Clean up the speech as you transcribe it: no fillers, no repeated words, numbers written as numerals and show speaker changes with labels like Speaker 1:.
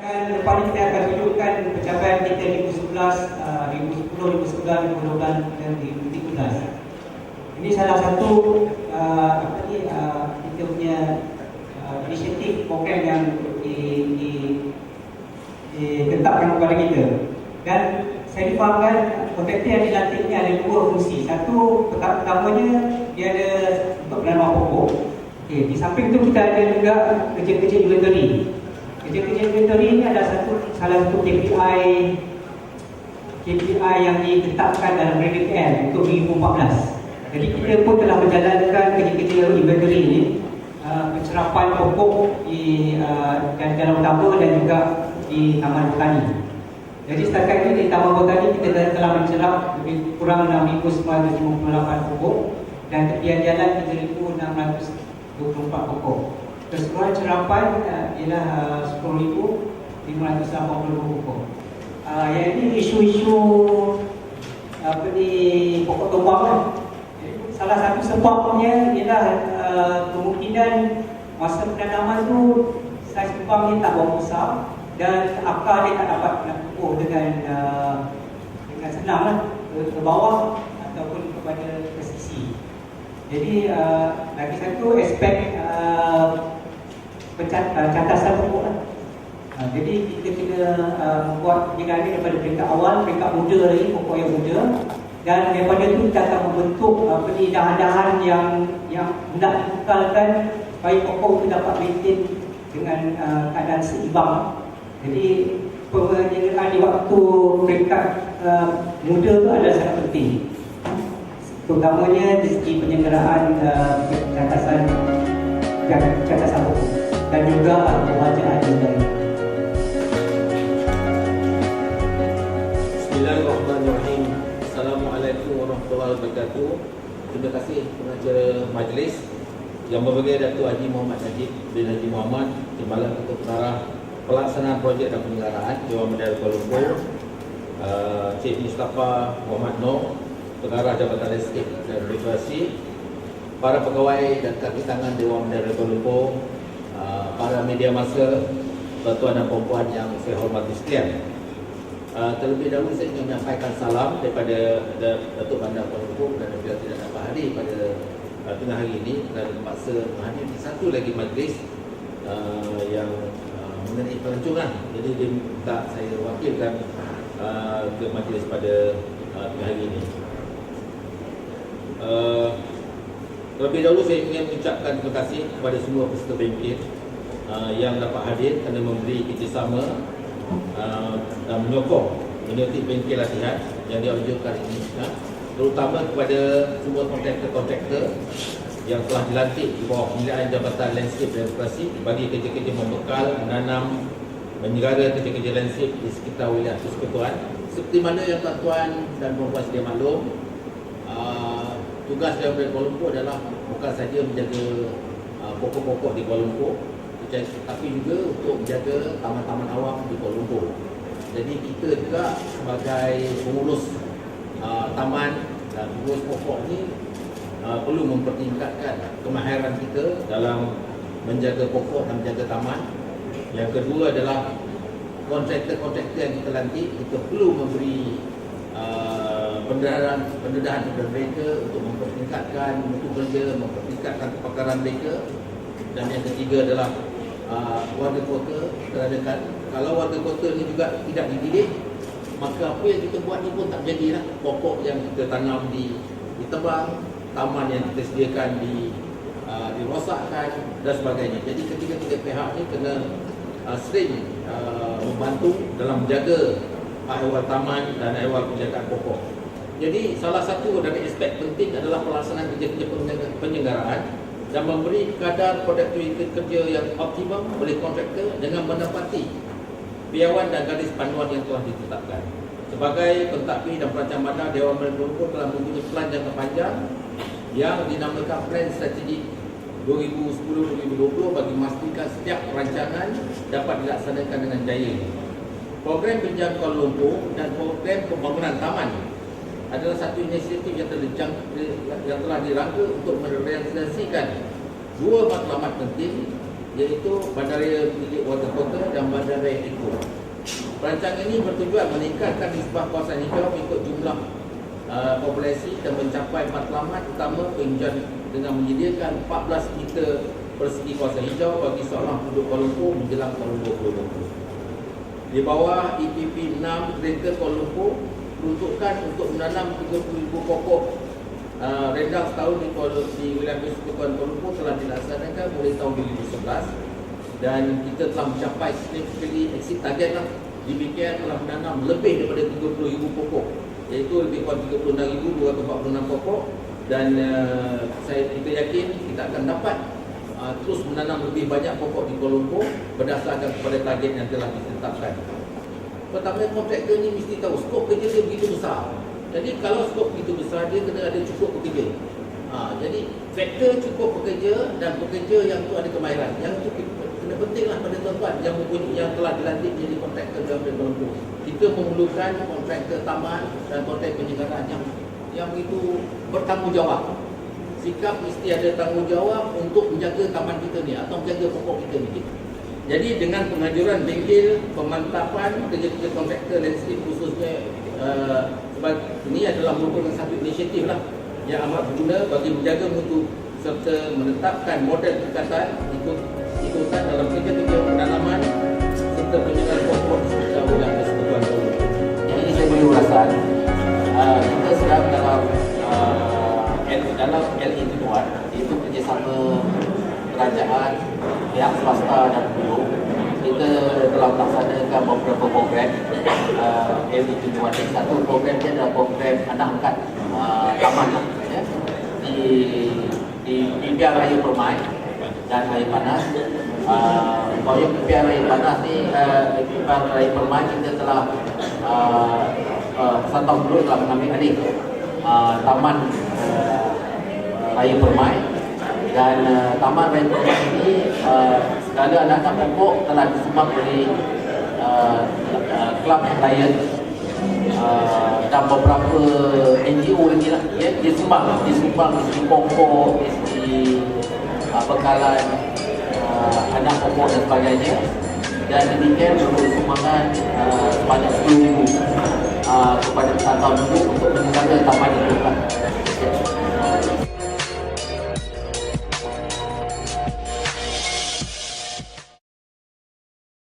Speaker 1: Lepas ini kita akan tunjukkan pencapaian kita 2011, 2010, 2011, 2012 dan 2013. Ini salah satu kita punya inisiatif program yang ditetapkan kepada kita. Dan saya difahamkan kontraktor yang dilantik ini ada dua fungsi. Satu, pertamanya dia ada untuk penanaman pokok. Di samping itu kita ada juga kerja-kerja inventory. Kerja-kerja inventory ini adalah salah satu KPI yang ditetapkan dalam RDPN untuk 2014. Jadi kita pun telah menjalankan kerja-kerja inventory ini, pencerapan pokok di dalam tabur dan juga di Taman Botani. Jadi setakat ini di Taman Botani kita telah mencerap lebih kurang 6,958 pokok dan tepian jalan 3,624 pokok. Keseluruhan cerapan ialah 10,580 pokok. Yang ini isu-isu pokok tumbang kan. Salah satu sebabnya ialah kemungkinan masa penanaman tu saiz tumbang ni tak berapa besar dan akar dia tak dapat nak tumbuh dengan senang lah, ke bawah ataupun ke sisi. Jadi lagi satu aspek cantasan pokok lah. Jadi kita kena membuat penjagaan ni daripada peringkat awal, peringkat muda lagi, pokok yang muda. Dan daripada itu kita akan membentuk dahan-dahan yang hendak dikekalkan supaya pokok itu dapat maintain dengan keadaan seimbang. Jadi penjagaan di waktu peringkat muda itu adalah sangat penting, terutamanya di segi penyelenggaraan cantasan pokok dan juga pembacaan juga.
Speaker 2: Bismillahirrahmanirrahim. Assalamualaikum warahmatullahi wabarakatuh. Terima kasih pengacara majlis Yang Berbahagia Datuk Haji Muhammad Najib bin Haji Muhammad, Timbalan Ketua Pengarah Pelaksanaan Projek dan Penyelenggaraan Dewan Menara Kuala Lumpur, Cik Mustafa Muhammad Noor, Pengarah Jabatan Landscape dan Regulasi, para pegawai dan kaki tangan Dewan Menara Kuala Lumpur, para media massa, tuan-tuan dan puan-puan yang saya hormati sekalian. Terlebih dahulu saya ingin menyampaikan salam daripada Datuk Bandar Kuala Lumpur dan apabila tidak dapat hadir pada tengah hari ini dan terpaksa menghadiri satu lagi majlis yang mengenai pelancongan. Jadi dia minta saya wakilkan ke majlis pada tengah hari ini. Terlebih dahulu saya ingin mengucapkan terima kasih kepada semua peserta bangkit yang dapat hadir kerana memberi kerjasama dan menyokong menyuntik bengkel latihan yang dianjurkan ini, terutama kepada semua kontraktor-kontraktor yang telah dilantik di bawah pemilihan Jabatan Landscape dan Regulasi bagi kerja-kerja membekal, menanam, menyegara kerja-kerja landscape di sekitar wilayah persekutuan. Seperti mana yang tuan-tuan dan puan-puan sedia maklum, tugas Dewan Kuala Lumpur adalah bukan saja menjaga pokok-pokok di Kuala Lumpur, tapi juga untuk menjaga taman-taman awam di Kuala Lumpur. Jadi kita juga sebagai pengurus taman dan pengurus pokok ni perlu mempertingkatkan kemahiran kita dalam menjaga pokok dan menjaga taman. Yang kedua adalah kontraktor-kontraktor yang kita lantik, kita perlu memberi pendedahan kepada mereka untuk mempertingkatkan mutu kerja, mempertingkatkan kepakaran mereka. Dan yang ketiga adalah warga kota teradakan. Kalau warga kota ni juga tidak dididik, maka apa yang kita buat ni pun tak jadilah. Pokok yang kita tanam ditebang, taman yang kita sediakan dirosakkan dan sebagainya. Jadi ketiga-tiga pihak ni kena sering membantu dalam menjaga ehwal taman dan ehwal penjagaan pokok. Jadi salah satu dari aspek penting adalah pelaksanaan kerja-kerja penyelenggaraan dan memberi kadar produktivitas kerja yang optimum oleh kontraktor dengan menepati piawan dan garis panduan yang telah ditetapkan. Sebagai pentadbir dan perancang bandar, Dewan Menara Kuala Lumpur telah mempunyai plan jangka panjang yang dinamakan Plan Strategik 2010-2020 bagi memastikan setiap perancangan dapat dilaksanakan dengan jaya. Program Penjagaan Kuala Lumpur dan program pembangunan taman adalah satu inisiatif yang telah dirangka untuk merealisasikan dua matlamat penting, iaitu Bandaraya Milik Warga Kota dan Bandaraya Eco. Perancangan ini bertujuan meningkatkan nisbah kawasan hijau mengikut jumlah populasi dan mencapai matlamat utama penghijauan dengan menyediakan 14 meter persegi kawasan hijau bagi seorang penduduk Kuala Lumpur menjelang tahun 2020. Di bawah EPP 6 Greater Kuala Lumpur peruntukan untuk menanam 30,000 pokok rendang setahun di wilayah Persekutuan Kuala Lumpur telah dilaksanakan mulai tahun 2011 dan kita telah mencapai significantly exceed target lah. Demikian telah menanam lebih daripada 30,000 pokok, iaitu lebih kurang 36,246 pokok, dan kita yakin kita akan dapat terus menanam lebih banyak pokok di Kuala Lumpur berdasarkan kepada target yang telah ditetapkan. Pertama, kontraktor ni mesti tahu skop kerja dia begitu besar. Jadi kalau skop begitu besar, dia kena ada cukup pekerja. Jadi faktor cukup pekerja dan pekerja yang tu ada kemahiran. Yang tu kena pentinglah pada tuan-tuan yang telah dilantik menjadi kontraktor dalam Kuala Lumpur. Kita memerlukan kontraktor taman dan kontraktor penyegaran yang begitu bertanggungjawab. Sikap mesti ada tanggungjawab untuk menjaga taman kita ni atau menjaga pokok kita ni. Jadi dengan pengajuran bengkel, pemantapan kerja-kerja kontraktor landscape khususnya sebab ini adalah merupakan satu inisiatif lah yang amat berguna bagi menjaga mutu serta menetapkan model perkataan ikutan dalam kerja-kerja penanaman serta penyegaran pokok di sekitar wilayah Persekutuan Kuala Lumpur. Yang ini saya boleh ulasan. Kita sedang dalam LE tujuan, iaitu kerjasama kerajaan, pihak swasta dan buruh. Kita telah melaksanakan beberapa program LE tujuan. Satu program dia adalah program anak angkat taman ya, di Impian Raya Permai dan Air Panas. Proyek Impian Raya Panas ni, Impian Raya Permai kita telah 1 tahun dulu telah mengambil alih Taman Raya Permai, dan Taman Raya Permai ini segala anak-anak pokok telah disumbang oleh Kelab Lion dan beberapa NGO lagi lah ya, disumbang isi pokok, isi bekalan anak pokok dan sebagainya, dan demikian memberi sumbangan sebanyak 10,000 kepada 1 tahun dulu untuk menjaga taman itu.